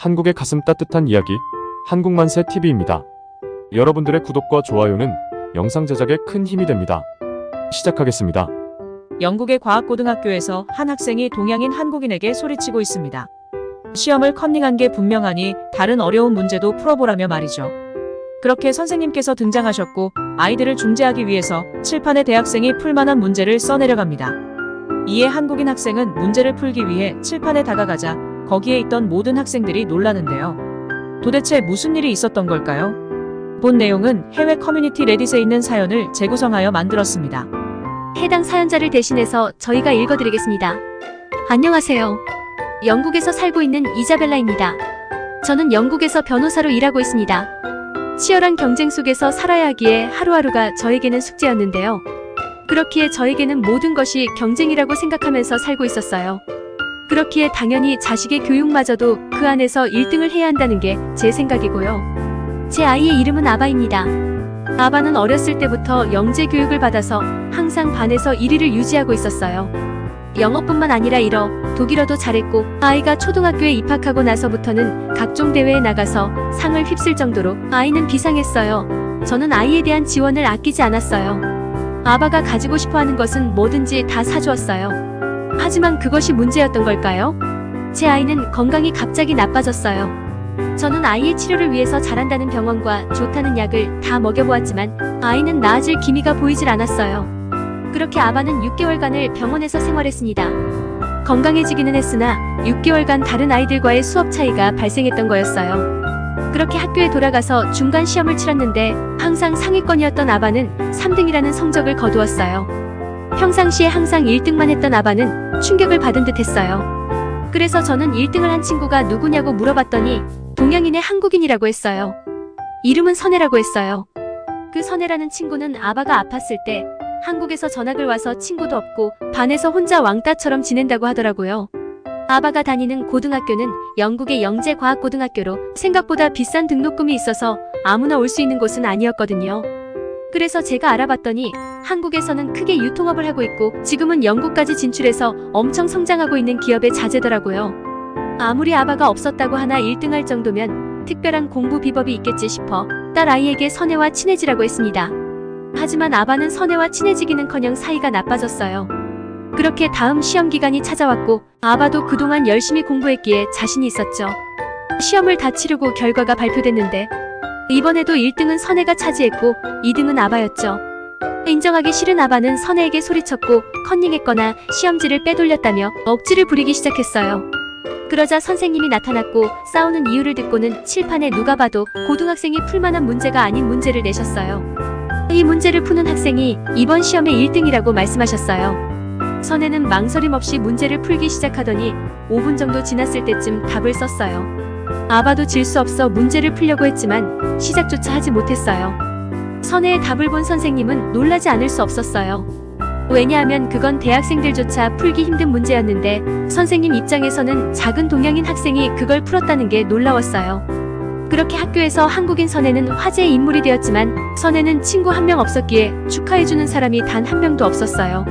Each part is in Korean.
한국의 가슴 따뜻한 이야기, 한국만세 TV입니다. 여러분들의 구독과 좋아요는 영상 제작에 큰 힘이 됩니다. 시작하겠습니다. 영국의 과학고등학교에서 한 학생이 동양인 한국인에게 소리치고 있습니다. 시험을 컨닝한 게 분명하니 다른 어려운 문제도 풀어보라며 말이죠. 그렇게 선생님께서 등장하셨고 아이들을 중재하기 위해서 칠판에 대학생이 풀만한 문제를 써내려갑니다. 이에 한국인 학생은 문제를 풀기 위해 칠판에 다가가자 거기에 있던 모든 학생들이 놀라는데요. 도대체 무슨 일이 있었던 걸까요? 본 내용은 해외 커뮤니티 레딧에 있는 사연을 재구성하여 만들었습니다. 해당 사연자를 대신해서 저희가 읽어드리겠습니다. 안녕하세요. 영국에서 살고 있는 이자벨라입니다. 저는 영국에서 변호사로 일하고 있습니다. 치열한 경쟁 속에서 살아야 하기에 하루하루가 저에게는 숙제였는데요. 그렇기에 저에게는 모든 것이 경쟁이라고 생각하면서 살고 있었어요. 그렇기에 당연히 자식의 교육마저도 그 안에서 1등을 해야 한다는 게 제 생각이고요. 제 아이의 이름은 아바입니다. 아바는 어렸을 때부터 영재 교육을 받아서 항상 반에서 1위를 유지하고 있었어요. 영어뿐만 아니라 일어, 독일어도 잘했고 아이가 초등학교에 입학하고 나서부터는 각종 대회에 나가서 상을 휩쓸 정도로 아이는 비상했어요. 저는 아이에 대한 지원을 아끼지 않았어요. 아바가 가지고 싶어하는 것은 뭐든지 다 사주었어요. 하지만 그것이 문제였던 걸까요? 제 아이는 건강이 갑자기 나빠졌어요. 저는 아이의 치료를 위해서 잘한다는 병원과 좋다는 약을 다 먹여보았지만 아이는 나아질 기미가 보이질 않았어요. 그렇게 아바는 6개월간을 병원에서 생활했습니다. 건강해지기는 했으나 6개월간 다른 아이들과의 수업 차이가 발생했던 거였어요. 그렇게 학교에 돌아가서 중간 시험을 치렀는데 항상 상위권이었던 아바는 3등이라는 성적을 거두었어요. 평상시에 항상 1등만 했던 아바는 충격을 받은 듯 했어요. 그래서 저는 1등을 한 친구가 누구냐고 물어봤더니 동양인의 한국인이라고 했어요. 이름은 선혜라고 했어요. 그 선혜라는 친구는 아바가 아팠을 때 한국에서 전학을 와서 친구도 없고 반에서 혼자 왕따처럼 지낸다고 하더라고요. 아바가 다니는 고등학교는 영국의 영재과학고등학교로 생각보다 비싼 등록금이 있어서 아무나 올 수 있는 곳은 아니었거든요. 그래서 제가 알아봤더니 한국에서는 크게 유통업을 하고 있고 지금은 영국까지 진출해서 엄청 성장하고 있는 기업의 자제더라고요. 아무리 아바가 없었다고 하나 1등할 정도면 특별한 공부 비법이 있겠지 싶어 딸 아이에게 선혜와 친해지라고 했습니다. 하지만 아바는 선혜와 친해지기는커녕 사이가 나빠졌어요. 그렇게 다음 시험 기간이 찾아왔고 아바도 그동안 열심히 공부했기에 자신이 있었죠. 시험을 다 치르고 결과가 발표됐는데 이번에도 1등은 선혜가 차지했고 2등은 아바였죠. 인정하기 싫은 아바는 선혜에게 소리쳤고 컨닝했거나 시험지를 빼돌렸다며 억지를 부리기 시작했어요. 그러자 선생님이 나타났고 싸우는 이유를 듣고는 칠판에 누가 봐도 고등학생이 풀만한 문제가 아닌 문제를 내셨어요. 이 문제를 푸는 학생이 이번 시험의 1등이라고 말씀하셨어요. 선혜는 망설임 없이 문제를 풀기 시작하더니 5분 정도 지났을 때쯤 답을 썼어요. 아바도 질 수 없어 문제를 풀려고 했지만 시작조차 하지 못했어요. 선혜의 답을 본 선생님은 놀라지 않을 수 없었어요. 왜냐하면 그건 대학생들조차 풀기 힘든 문제였는데 선생님 입장에서는 작은 동양인 학생이 그걸 풀었다는 게 놀라웠어요. 그렇게 학교에서 한국인 선혜는 화제의 인물이 되었지만 선혜는 친구 한 명 없었기에 축하해주는 사람이 단 한 명도 없었어요.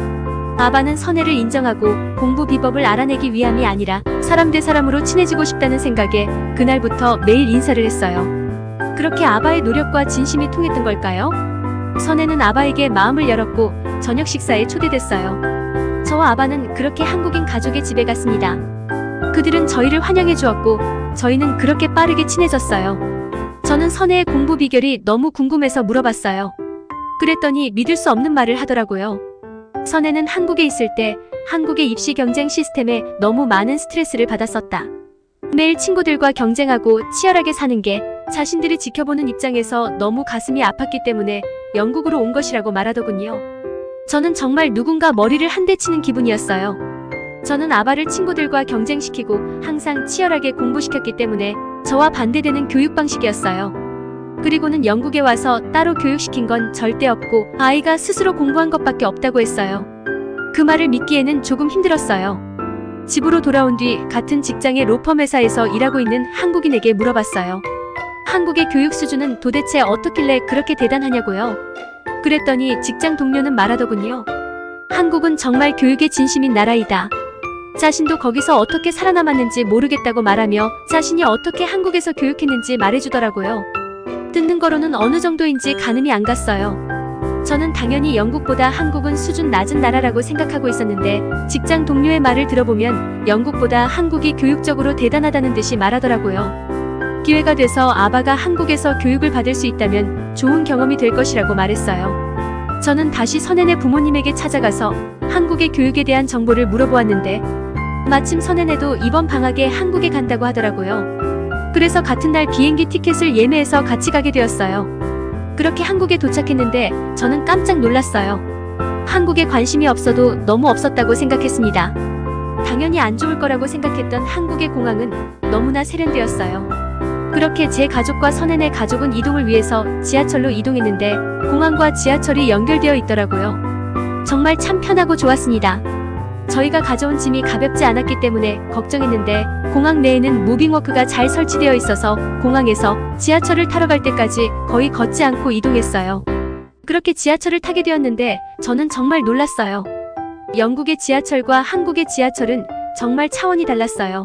아바는 선혜를 인정하고 공부 비법을 알아내기 위함이 아니라 사람 대 사람으로 친해지고 싶다는 생각에 그날부터 매일 인사를 했어요. 그렇게 아바의 노력과 진심이 통했던 걸까요? 선혜는 아바에게 마음을 열었고 저녁 식사에 초대됐어요. 저와 아바는 그렇게 한국인 가족의 집에 갔습니다. 그들은 저희를 환영해 주었고 저희는 그렇게 빠르게 친해졌어요. 저는 선혜의 공부 비결이 너무 궁금해서 물어봤어요. 그랬더니 믿을 수 없는 말을 하더라고요. 선혜는 한국에 있을 때 한국의 입시 경쟁 시스템에 너무 많은 스트레스를 받았었다. 매일 친구들과 경쟁하고 치열하게 사는 게 자신들이 지켜보는 입장에서 너무 가슴이 아팠기 때문에 영국으로 온 것이라고 말하더군요. 저는 정말 누군가 머리를 한 대 치는 기분이었어요. 저는 아바를 친구들과 경쟁시키고 항상 치열하게 공부시켰기 때문에 저와 반대되는 교육 방식이었어요. 그리고는 영국에 와서 따로 교육시킨 건 절대 없고 아이가 스스로 공부한 것밖에 없다고 했어요. 그 말을 믿기에는 조금 힘들었어요. 집으로 돌아온 뒤 같은 직장의 로펌 회사에서 일하고 있는 한국인에게 물어봤어요. 한국의 교육 수준은 도대체 어떻길래 그렇게 대단하냐고요. 그랬더니 직장 동료는 말하더군요. 한국은 정말 교육에 진심인 나라이다. 자신도 거기서 어떻게 살아남았는지 모르겠다고 말하며 자신이 어떻게 한국에서 교육했는지 말해주더라고요. 듣는 거로는 어느 정도인지 가늠이 안 갔어요. 저는 당연히 영국보다 한국은 수준 낮은 나라라고 생각하고 있었는데 직장 동료의 말을 들어보면 영국보다 한국이 교육적으로 대단하다는 듯이 말하더라고요. 기회가 돼서 아바가 한국에서 교육을 받을 수 있다면 좋은 경험이 될 것이라고 말했어요. 저는 다시 선혜네 부모님에게 찾아가서 한국의 교육에 대한 정보를 물어보았는데 마침 선혜네도 이번 방학에 한국에 간다고 하더라고요. 그래서 같은 날 비행기 티켓을 예매해서 같이 가게 되었어요. 그렇게 한국에 도착했는데 저는 깜짝 놀랐어요. 한국에 관심이 없어도 너무 없었다고 생각했습니다. 당연히 안 좋을 거라고 생각했던 한국의 공항은 너무나 세련되었어요. 그렇게 제 가족과 선혜네 가족은 이동을 위해서 지하철로 이동했는데 공항과 지하철이 연결되어 있더라고요. 정말 참 편하고 좋았습니다. 저희가 가져온 짐이 가볍지 않았기 때문에 걱정했는데 공항 내에는 무빙워크가 잘 설치되어 있어서 공항에서 지하철을 타러 갈 때까지 거의 걷지 않고 이동했어요. 그렇게 지하철을 타게 되었는데 저는 정말 놀랐어요. 영국의 지하철과 한국의 지하철은 정말 차원이 달랐어요.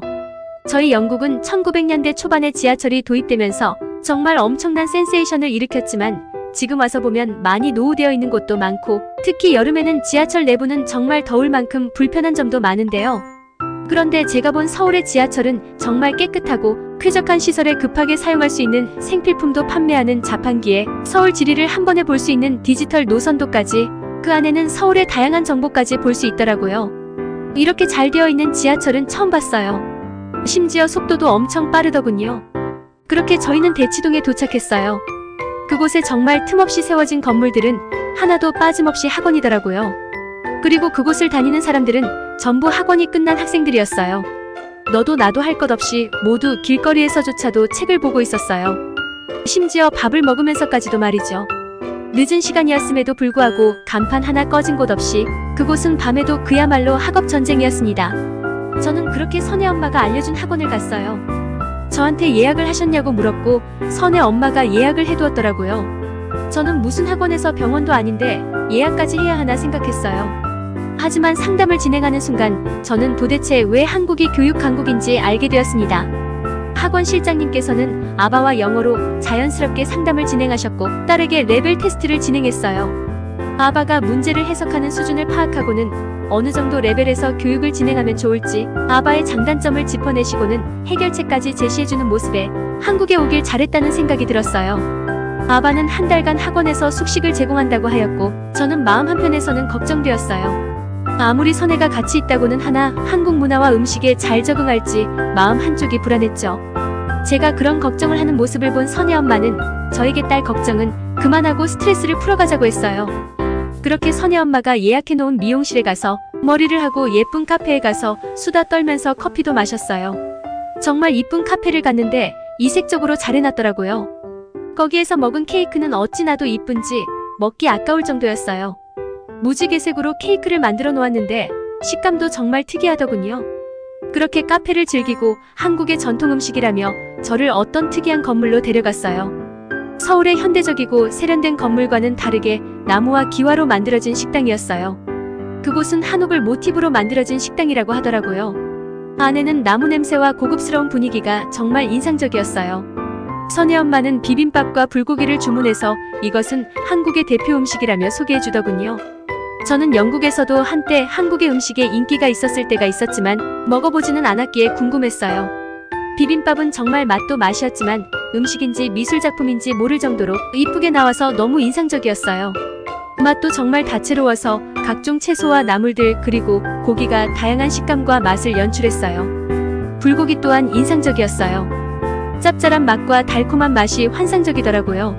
저희 영국은 1900년대 초반에 지하철이 도입되면서 정말 엄청난 센세이션을 일으켰지만 지금 와서 보면 많이 노후되어 있는 곳도 많고 특히 여름에는 지하철 내부는 정말 더울 만큼 불편한 점도 많은데요. 그런데 제가 본 서울의 지하철은 정말 깨끗하고 쾌적한 시설에 급하게 사용할 수 있는 생필품도 판매하는 자판기에 서울 지리를 한 번에 볼 수 있는 디지털 노선도까지 그 안에는 서울의 다양한 정보까지 볼 수 있더라고요. 이렇게 잘 되어 있는 지하철은 처음 봤어요. 심지어 속도도 엄청 빠르더군요. 그렇게 저희는 대치동에 도착했어요. 그곳에 정말 틈없이 세워진 건물들은 하나도 빠짐없이 학원이더라고요. 그리고 그곳을 다니는 사람들은 전부 학원이 끝난 학생들이었어요. 너도 나도 할 것 없이 모두 길거리에서조차도 책을 보고 있었어요. 심지어 밥을 먹으면서까지도 말이죠. 늦은 시간이었음에도 불구하고 간판 하나 꺼진 곳 없이 그곳은 밤에도 그야말로 학업 전쟁이었습니다. 저는 그렇게 선혜 엄마가 알려준 학원을 갔어요. 저한테 예약을 하셨냐고 물었고 선혜 엄마가 예약을 해두었더라고요. 저는 무슨 학원에서 병원도 아닌데 예약까지 해야 하나 생각했어요. 하지만 상담을 진행하는 순간 저는 도대체 왜 한국이 교육 강국인지 알게 되었습니다. 학원 실장님께서는 아바와 영어로 자연스럽게 상담을 진행하셨고 딸에게 레벨 테스트를 진행했어요. 아바가 문제를 해석하는 수준을 파악하고는 어느 정도 레벨에서 교육을 진행하면 좋을지 아바의 장단점을 짚어내시고는 해결책까지 제시해주는 모습에 한국에 오길 잘했다는 생각이 들었어요. 아바는 한 달간 학원에서 숙식을 제공한다고 하였고 저는 마음 한편에서는 걱정되었어요. 아무리 선혜가 같이 있다고는 하나 한국 문화와 음식에 잘 적응할지 마음 한쪽이 불안했죠. 제가 그런 걱정을 하는 모습을 본 선혜 엄마는 저에게 딸 걱정은 그만하고 스트레스를 풀어가자고 했어요. 그렇게 선혜 엄마가 예약해놓은 미용실에 가서 머리를 하고 예쁜 카페에 가서 수다 떨면서 커피도 마셨어요. 정말 이쁜 카페를 갔는데 이색적으로 잘 해놨더라고요. 거기에서 먹은 케이크는 어찌 나도 이쁜지 먹기 아까울 정도였어요. 무지개색으로 케이크를 만들어 놓았는데 식감도 정말 특이하더군요. 그렇게 카페를 즐기고 한국의 전통 음식이라며 저를 어떤 특이한 건물로 데려갔어요. 서울의 현대적이고 세련된 건물과는 다르게 나무와 기와로 만들어진 식당이었어요. 그곳은 한옥을 모티브로 만들어진 식당이라고 하더라고요. 안에는 나무 냄새와 고급스러운 분위기가 정말 인상적이었어요. 선혜 엄마는 비빔밥과 불고기를 주문해서 이것은 한국의 대표 음식이라며 소개해주더군요. 저는 영국에서도 한때 한국의 음식에 인기가 있었을 때가 있었지만 먹어보지는 않았기에 궁금했어요. 비빔밥은 정말 맛도 맛이었지만 음식인지 미술작품인지 모를 정도로 이쁘게 나와서 너무 인상적이었어요. 맛도 정말 다채로워서 각종 채소와 나물들 그리고 고기가 다양한 식감과 맛을 연출했어요. 불고기 또한 인상적이었어요. 짭짤한 맛과 달콤한 맛이 환상적이더라고요.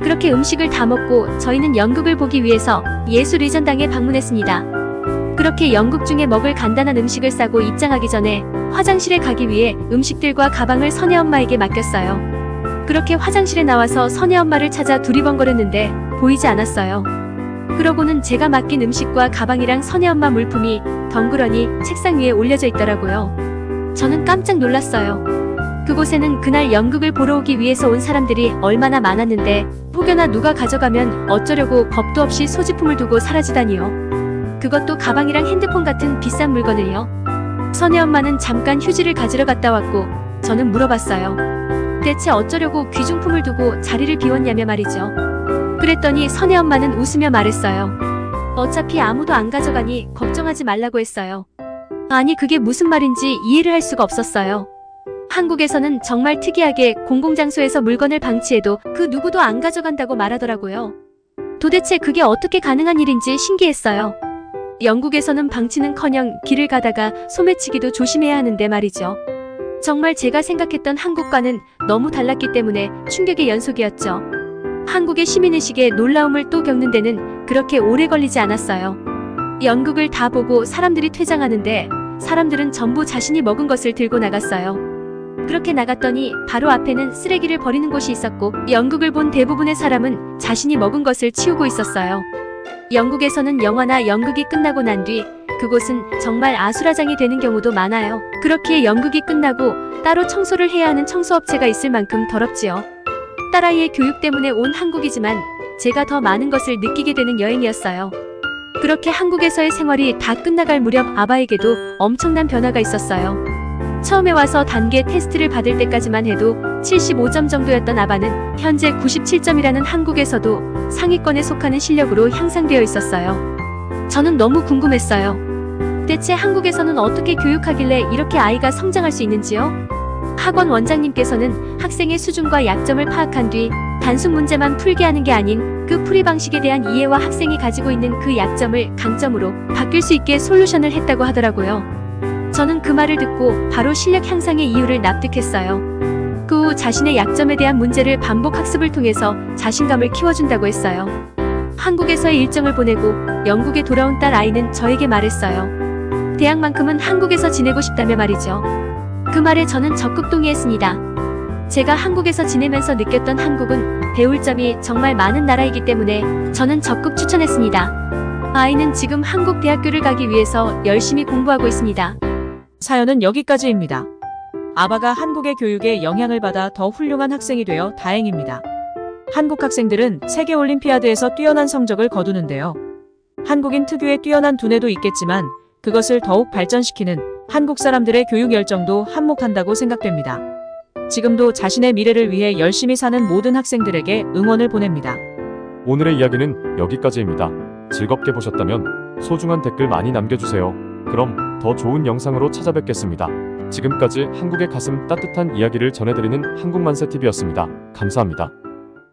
그렇게 음식을 다 먹고 저희는 연극을 보기 위해서 예술의전당에 방문했습니다. 그렇게 연극 중에 먹을 간단한 음식을 싸고 입장하기 전에 화장실에 가기 위해 음식들과 가방을 선혜 엄마에게 맡겼어요. 그렇게 화장실에 나와서 선혜 엄마를 찾아 두리번거렸는데 보이지 않았어요. 그러고는 제가 맡긴 음식과 가방이랑 선혜 엄마 물품이 덩그러니 책상 위에 올려져 있더라고요. 저는 깜짝 놀랐어요. 그곳에는 그날 연극을 보러 오기 위해서 온 사람들이 얼마나 많았는데 혹여나 누가 가져가면 어쩌려고 겁도 없이 소지품을 두고 사라지다니요. 그것도 가방이랑 핸드폰 같은 비싼 물건을요. 선혜 엄마는 잠깐 휴지를 가지러 갔다 왔고 저는 물어봤어요. 대체 어쩌려고 귀중품을 두고 자리를 비웠냐며 말이죠. 그랬더니 선혜 엄마는 웃으며 말했어요. 어차피 아무도 안 가져가니 걱정하지 말라고 했어요. 아니 그게 무슨 말인지 이해를 할 수가 없었어요. 한국에서는 정말 특이하게 공공장소에서 물건을 방치해도 그 누구도 안 가져간다고 말하더라고요. 도대체 그게 어떻게 가능한 일인지 신기했어요. 영국에서는 방치는커녕 길을 가다가 소매치기도 조심해야 하는데 말이죠. 정말 제가 생각했던 한국과는 너무 달랐기 때문에 충격의 연속이었죠. 한국의 시민의식에 놀라움을 또 겪는 데는 그렇게 오래 걸리지 않았어요. 연극을 다 보고 사람들이 퇴장하는데 사람들은 전부 자신이 먹은 것을 들고 나갔어요. 그렇게 나갔더니 바로 앞에는 쓰레기를 버리는 곳이 있었고 연극을 본 대부분의 사람은 자신이 먹은 것을 치우고 있었어요. 영국에서는 영화나 연극이 끝나고 난 뒤 그곳은 정말 아수라장이 되는 경우도 많아요. 그렇게 연극이 끝나고 따로 청소를 해야 하는 청소업체가 있을 만큼 더럽지요. 딸아이의 교육 때문에 온 한국이지만 제가 더 많은 것을 느끼게 되는 여행이었어요. 그렇게 한국에서의 생활이 다 끝나갈 무렵 아바에게도 엄청난 변화가 있었어요. 처음에 와서 단계 테스트를 받을 때까지만 해도 75점 정도였던 아바는 현재 97점이라는 한국에서도 상위권에 속하는 실력으로 향상되어 있었어요. 저는 너무 궁금했어요. 대체 한국에서는 어떻게 교육하길래 이렇게 아이가 성장할 수 있는지요? 학원 원장님께서는 학생의 수준과 약점을 파악한 뒤 단순 문제만 풀게 하는 게 아닌 그 풀이 방식에 대한 이해와 학생이 가지고 있는 그 약점을 강점으로 바뀔 수 있게 솔루션을 했다고 하더라고요. 저는 그 말을 듣고 바로 실력 향상의 이유를 납득했어요. 그 후 자신의 약점에 대한 문제를 반복 학습을 통해서 자신감을 키워준다고 했어요. 한국에서의 일정을 보내고 영국에 돌아온 딸 아이는 저에게 말했어요. 대학만큼은 한국에서 지내고 싶다며 말이죠. 그 말에 저는 적극 동의했습니다. 제가 한국에서 지내면서 느꼈던 한국은 배울 점이 정말 많은 나라이기 때문에 저는 적극 추천했습니다. 아이는 지금 한국 대학교를 가기 위해서 열심히 공부하고 있습니다. 사연은 여기까지입니다. 아바가 한국의 교육에 영향을 받아 더 훌륭한 학생이 되어 다행입니다. 한국 학생들은 세계올림피아드에서 뛰어난 성적을 거두는데요. 한국인 특유의 뛰어난 두뇌도 있겠지만 그것을 더욱 발전시키는 한국 사람들의 교육 열정도 한몫한다고 생각됩니다. 지금도 자신의 미래를 위해 열심히 사는 모든 학생들에게 응원을 보냅니다. 오늘의 이야기는 여기까지입니다. 즐겁게 보셨다면 소중한 댓글 많이 남겨주세요. 그럼 더 좋은 영상으로 찾아뵙겠습니다. 지금까지 한국의 가슴 따뜻한 이야기를 전해드리는 한국만세TV였습니다. 감사합니다.